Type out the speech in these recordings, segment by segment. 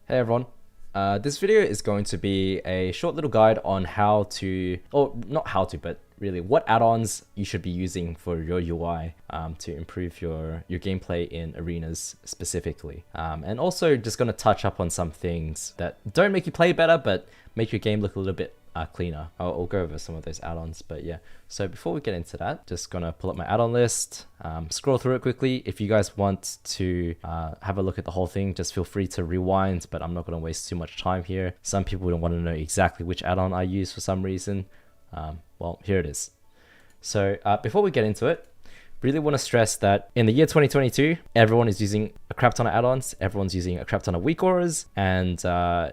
Hey everyone, this video is going to be a short little guide on how to, or not how to, but really what add-ons you should be using for your UI to improve your gameplay in arenas specifically. And also just going to touch up on some things that don't make you play better, but make your game look a little bit cleaner. I'll go over some of those add-ons, but yeah. So before we get into that, just gonna pull up my add-on list, scroll through it quickly. If you guys want to have a look at the whole thing, just feel free to rewind, but I'm not gonna waste too much time here. Some people don't want to know exactly which add-on I use for some reason. Well, here it is. So before we get into it, really want to stress that in the year 2022, everyone is using a crap ton of add-ons, everyone's using a crap ton of WeakAuras, and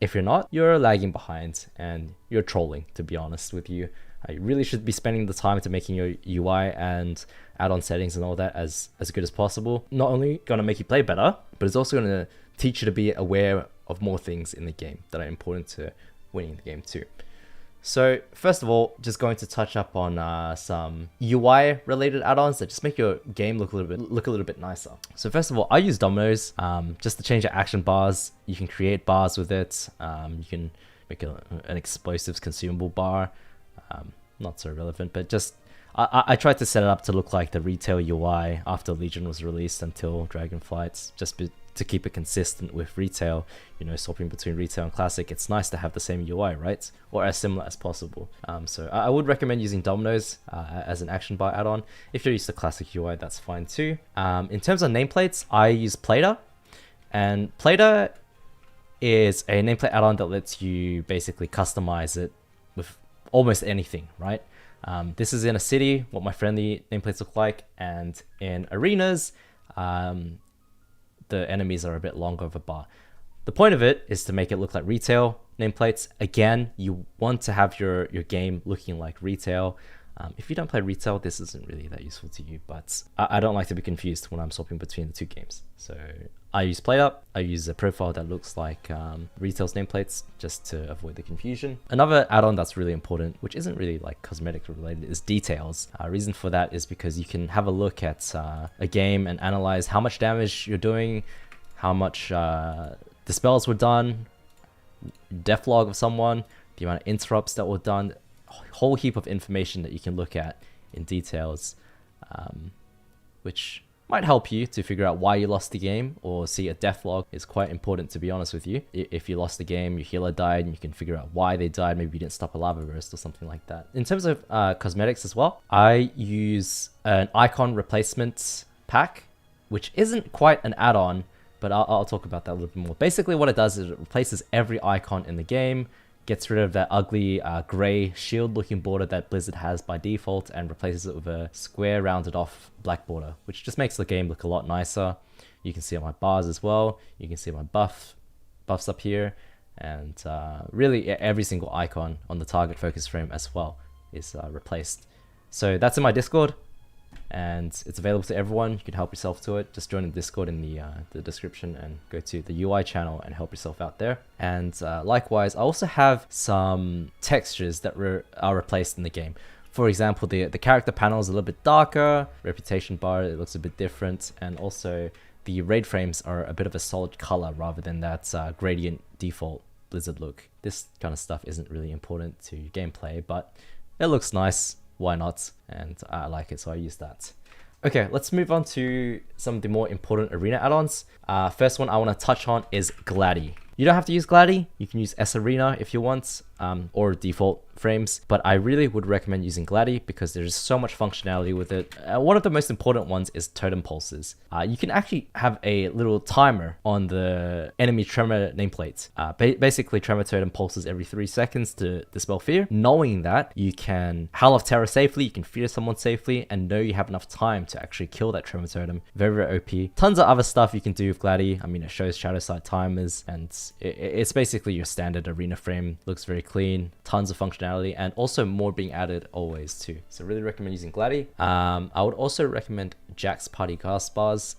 if you're not, you're lagging behind and you're trolling, to be honest with you. You really should be spending the time to making your UI and add-on settings and all that as good as possible. Not only going to make you play better, but it's also going to teach you to be aware of more things in the game that are important to winning the game too. So first of all, just going to touch up on some UI related add-ons that just make your game look a little bit nicer. So first of all, I use dominoes just to change your action bars. You can create bars with it. You can make an explosives consumable bar. Not so relevant, but just I tried to set it up to look like the retail UI after Legion was released until Dragonflights, just to keep it consistent with retail, you know, swapping between retail and classic. It's nice to have the same UI, right? Or as similar as possible. So I would recommend using dominoes as an action bar add-on. If you're used to classic UI, that's fine too. In terms of nameplates, I use Plater, and Plater is a nameplate add-on that lets you basically customize it with almost anything, right? This is in a city, what my friendly nameplates look like, and in arenas, the enemies are a bit longer of a bar. The point of it is to make it look like retail nameplates. Again, you want to have your game looking like retail. If you don't play retail, this isn't really that useful to you, but I don't like to be confused when I'm swapping between the two games. So I use PlateUp. I use a profile that looks like retail's nameplates just to avoid the confusion. Another add-on that's really important, which isn't really like cosmetic related, is details. Reason for that is because you can have a look at a game and analyze how much damage you're doing, how much dispels were done, death log of someone, the amount of interrupts that were done, a whole heap of information that you can look at in details, which might help you to figure out why you lost the game, or see a death log is quite important, to be honest with you. If you lost the game, your healer died, and you can figure out why they died. Maybe you didn't stop a lava burst or something like that. In terms of cosmetics as well, I use an icon replacement pack, which isn't quite an add-on, but I'll talk about that a little bit more. Basically what it does is it replaces every icon in the game, gets rid of that ugly gray shield looking border that Blizzard has by default, and replaces it with a square rounded off black border, which just makes the game look a lot nicer. You can see on my bars as well. You can see my buffs up here, and really every single icon on the target focus frame as well is replaced. So that's in my Discord, and it's available to everyone. You can help yourself to it. Just join the Discord in the description and go to the UI channel and help yourself out there. And likewise, I also have some textures that are replaced in the game. For example, the character panel is a little bit darker, reputation bar, it looks a bit different, and also the raid frames are a bit of a solid color rather than that gradient default Blizzard look. This kind of stuff isn't really important to gameplay, but it looks nice. Why not? And I like it, so I use that. Okay, let's move on to some of the more important arena add-ons. First one I want to touch on is Gladi. You don't have to use Gladi. You can use S Arena if you want, or default frames, but I really would recommend using Gladi because there's so much functionality with it. One of the most important ones is totem pulses. You can actually have a little timer on the enemy tremor nameplate. Basically, tremor totem pulses every 3 seconds to dispel fear. Knowing that, you can Howl of Terror safely, you can fear someone safely, and know you have enough time to actually kill that tremor totem. Very, very OP. Tons of other stuff you can do with Gladi. I mean, it shows shadow sight timers, and it's basically your standard arena frame. Looks very clean, tons of functionality, and also more being added always too. So really recommend using Gladi. I would also recommend Jack's Party cast bars.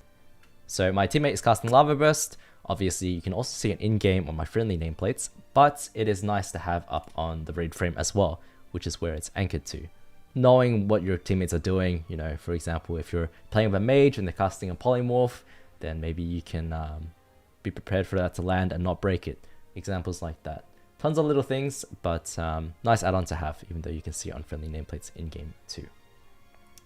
So my teammate is casting Lava Burst. Obviously, you can also see it in-game on my friendly nameplates, but it is nice to have up on the raid frame as well, which is where it's anchored to. Knowing what your teammates are doing, you know, for example, if you're playing with a mage and they're casting a polymorph, then maybe you can be prepared for that to land and not break it. Examples like that. Tons of little things, but nice add-on to have, even though you can see unfriendly nameplates in-game too.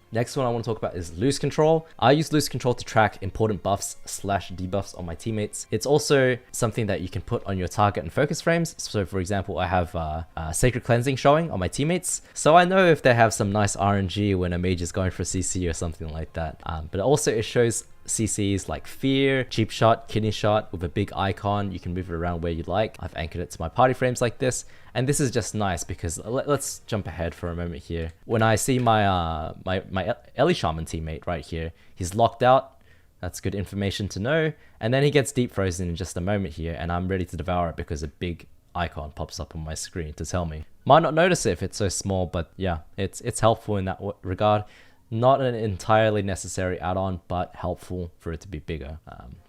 Next one I want to talk about is lose control. I use lose control to track important buffs / debuffs on my teammates. It's also something that you can put on your target and focus frames. So for example, I have sacred cleansing showing on my teammates. So I know if they have some nice RNG when a mage is going for CC or something like that. But also it shows CCs like Fear, Cheap Shot, Kidney Shot with a big icon. You can move it around where you like. I've anchored it to my party frames like this. And this is just nice because let's jump ahead for a moment here. When I see my my Ellie Shaman teammate right here, he's locked out. That's good information to know. And then he gets deep frozen in just a moment here, and I'm ready to devour it because a big icon pops up on my screen to tell me. Might not notice it if it's so small, but yeah, it's helpful in that regard. Not an entirely necessary add-on, but helpful for it to be bigger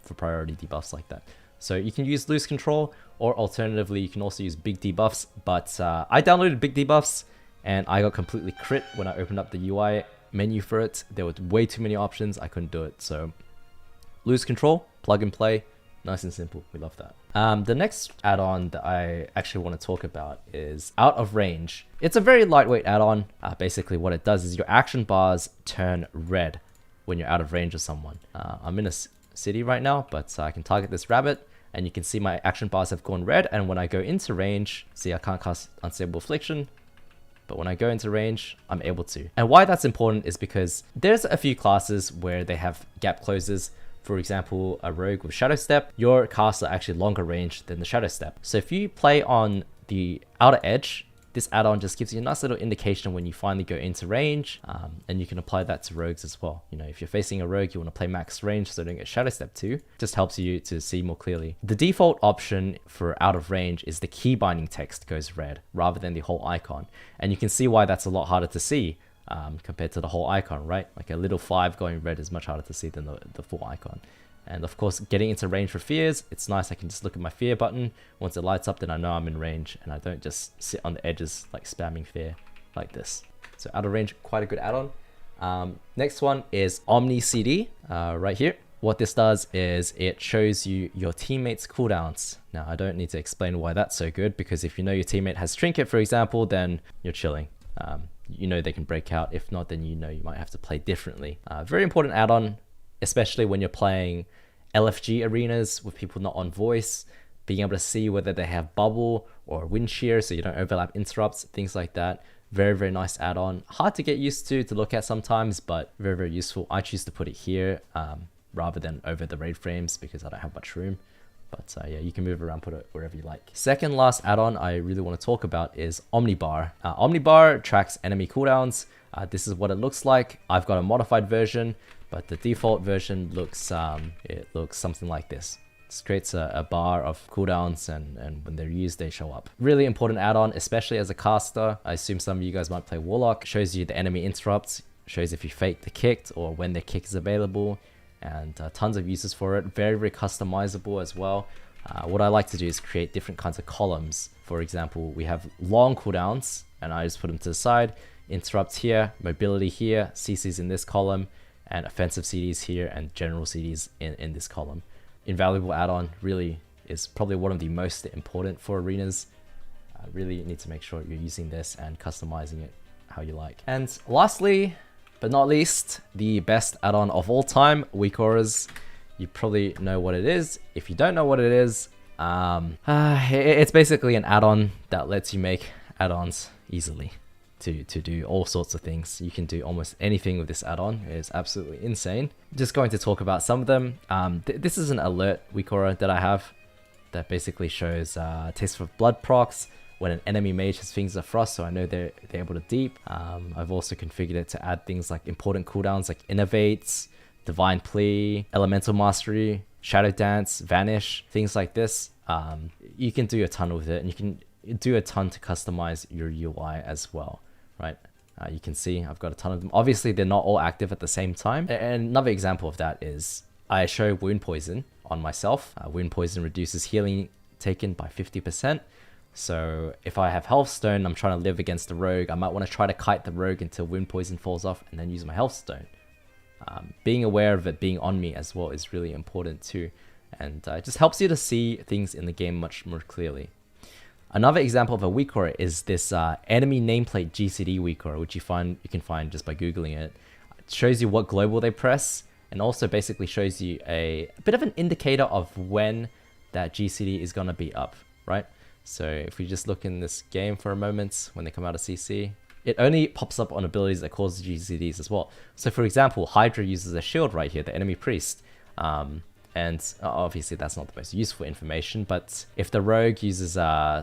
for priority debuffs like that. So you can use lose control, or alternatively, you can also use big debuffs. But I downloaded big debuffs, and I got completely crit when I opened up the UI menu for it. There were way too many options. I couldn't do it. So lose control, plug and play, nice and simple. We love that. The next add-on that I actually want to talk about is Out of Range. It's a very lightweight add-on. Basically what it does is your action bars turn red when you're out of range of someone. I'm in a city right now, but I can target this rabbit, and you can see my action bars have gone red, and when I go into range, see I can't cast Unstable Affliction, but when I go into range, I'm able to. And why that's important is because there's a few classes where they have gap closes. For example, a rogue with Shadow Step, your casts are actually longer range than the Shadow Step. So if you play on the outer edge, this add-on just gives you a nice little indication when you finally go into range, and you can apply that to rogues as well. You know, if you're facing a rogue, you want to play max range so don't get Shadow Step too. Just helps you to see more clearly. The default option for out of range is the key binding text goes red rather than the whole icon. And you can see why that's a lot harder to see compared to the whole icon, right? Like a little 5 going red is much harder to see than the full icon. And of course, getting into range for fears, it's nice. I can just look at my fear button. Once it lights up, then I know I'm in range, and I don't just sit on the edges like spamming fear like this. So out of range, quite a good add-on. Next one is Omni CD right here. What this does is it shows you your teammates' cooldowns. Now, I don't need to explain why that's so good, because if you know your teammate has Trinket, for example, then you're chilling. You know they can break out. If not, then you know you might have to play differently. Very important add-on, especially when you're playing LFG arenas with people not on voice, being able to see whether they have bubble or wind shear so you don't overlap interrupts, things like that. Very, very nice add-on. Hard to get used to look at sometimes, but very, very useful. I choose to put it here rather than over the raid frames because I don't have much room. But yeah, you can move around, put it wherever you like. Second last add-on I really want to talk about is Omnibar. Omnibar tracks enemy cooldowns. This is what it looks like. I've got a modified version, but the default version looks it looks something like this. It creates a bar of cooldowns, and when they're used, they show up. Really important add-on, especially as a caster. I assume some of you guys might play Warlock. Shows you the enemy interrupts, shows if you fake the kicked or when the kick is available, and tons of uses for it. Very, very customizable as well. What I like to do is create different kinds of columns. For example, we have long cooldowns, and I just put them to the side. Interrupts here, mobility here, CCs in this column, and offensive CDs here, and general CDs in this column. Invaluable add-on, really is probably one of the most important for arenas. Really need to make sure you're using this and customizing it how you like. And lastly, but not least, the best add-on of all time, WeakAuras. You probably know what it is. If you don't know what it is, it's basically an add-on that lets you make add-ons easily to do all sorts of things. You can do almost anything with this add-on. It's absolutely insane. Just going to talk about some of them. This is an alert WeakAura that I have that basically shows Taste of Blood procs when an enemy mage has Fingers of Frost, so I know they're able to deep. I've also configured it to add things like important cooldowns like Innovates, Divine Plea, Elemental Mastery, Shadow Dance, Vanish, things like this. You can do a ton with it, and you can do a ton to customize your UI as well, right? You can see I've got a ton of them. Obviously, they're not all active at the same time. And another example of that is I show Wound Poison on myself. Wound Poison reduces healing taken by 50%. So if I have Health Stone, I'm trying to live against the rogue, I might want to try to kite the rogue until Wound Poison falls off and then use my Health Stone. Being aware of it being on me as well is really important too. and it just helps you to see things in the game much more clearly. Another example of a WeakAura is this enemy nameplate GCD WeakAura, which you can find just by googling it. It shows you what global they press, and also basically shows you a bit of an indicator of when that GCD is gonna be up, right? So if we just look in this game for a moment, when they come out of CC, it only pops up on abilities that cause GCDs as well. So for example, Hydra uses a shield right here, the enemy priest. And obviously that's not the most useful information, but if the rogue uses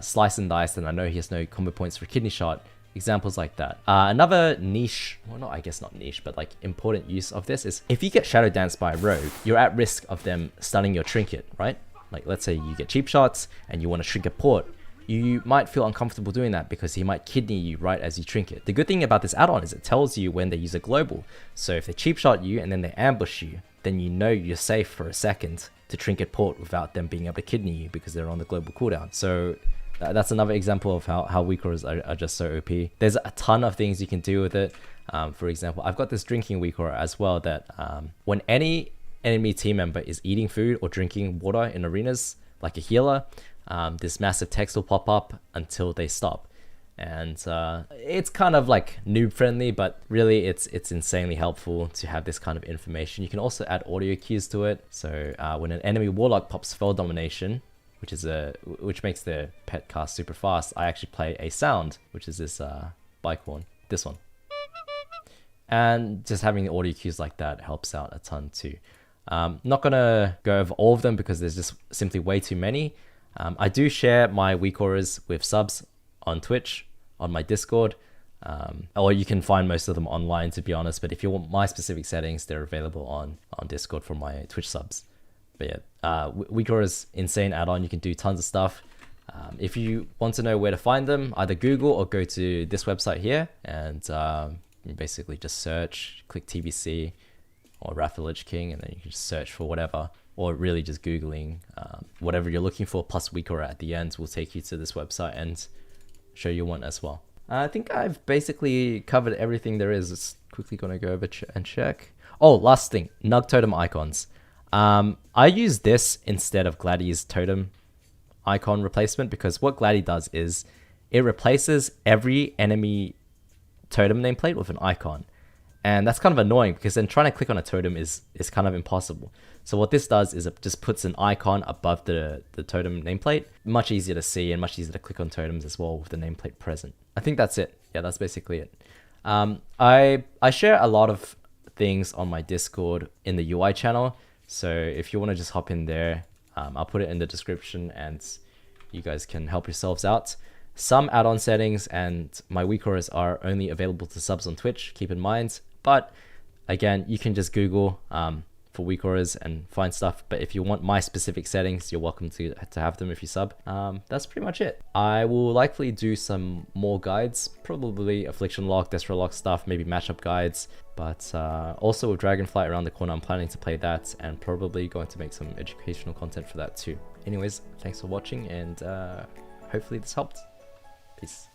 slice and dice, then I know he has no combo points for kidney shot. Examples like that. Another niche, well, not, I guess not niche, but like important use of this is if you get shadow danced by a rogue, you're at risk of them stunning your trinket, right? Like let's say you get cheap shots and you want to trinket port. You might feel uncomfortable doing that because he might kidney you right as you trinket. The good thing about this add-on is it tells you when they use a global. So if they cheap shot you and then they ambush you, then you know you're safe for a second to trinket port without them being able to kidney you because they're on the global cooldown. So that's another example of how WeakAuras are just so OP. There's a ton of things you can do with it. For example, I've got this drinking WeakAura as well that when any enemy team member is eating food or drinking water in arenas, like a healer, this massive text will pop up until they stop. And it's kind of like noob friendly, but really it's insanely helpful to have this kind of information. You can also add audio cues to it. So when an enemy warlock pops spell domination, which makes their pet cast super fast, I actually play a sound, which is this bike horn, this one. And just having the audio cues like that helps out a ton too. Not gonna go over all of them because there's just simply way too many. I do share my WeakAuras with subs on Twitch, on my Discord, or you can find most of them online, to be honest, but if you want my specific settings, they're available on Discord for my Twitch subs. But yeah, WeakAuras insane add-on. You can do tons of stuff. If you want to know where to find them, either Google or go to this website here, and you basically just search, click TBC or Lich King, and then you can just search for whatever, or really just Googling whatever you're looking for, plus WeakAura at the end will take you to this website and show you one as well. I think I've basically covered everything there is. Just quickly gonna go over and check. Oh, last thing, Nug Totem icons. I use this instead of Gladdy's totem icon replacement because what Gladdy does is it replaces every enemy totem nameplate with an icon. And that's kind of annoying because then trying to click on a totem is kind of impossible. So what this does is it just puts an icon above the totem nameplate. Much easier to see and much easier to click on totems as well with the nameplate present. I think that's it. Yeah, that's basically it. I share a lot of things on my Discord in the UI channel. So if you want to just hop in there, I'll put it in the description and you guys can help yourselves out. Some add-on settings and my WeakAuras are only available to subs on Twitch, keep in mind. But again, you can just Google for WeakAuras and find stuff. But if you want my specific settings, you're welcome to have them if you sub. That's pretty much it. I will likely do some more guides, probably Affliction Lock, Desperate Lock stuff, maybe matchup guides. But also with Dragonflight around the corner, I'm planning to play that and probably going to make some educational content for that too. Anyways, thanks for watching and hopefully this helped. Peace.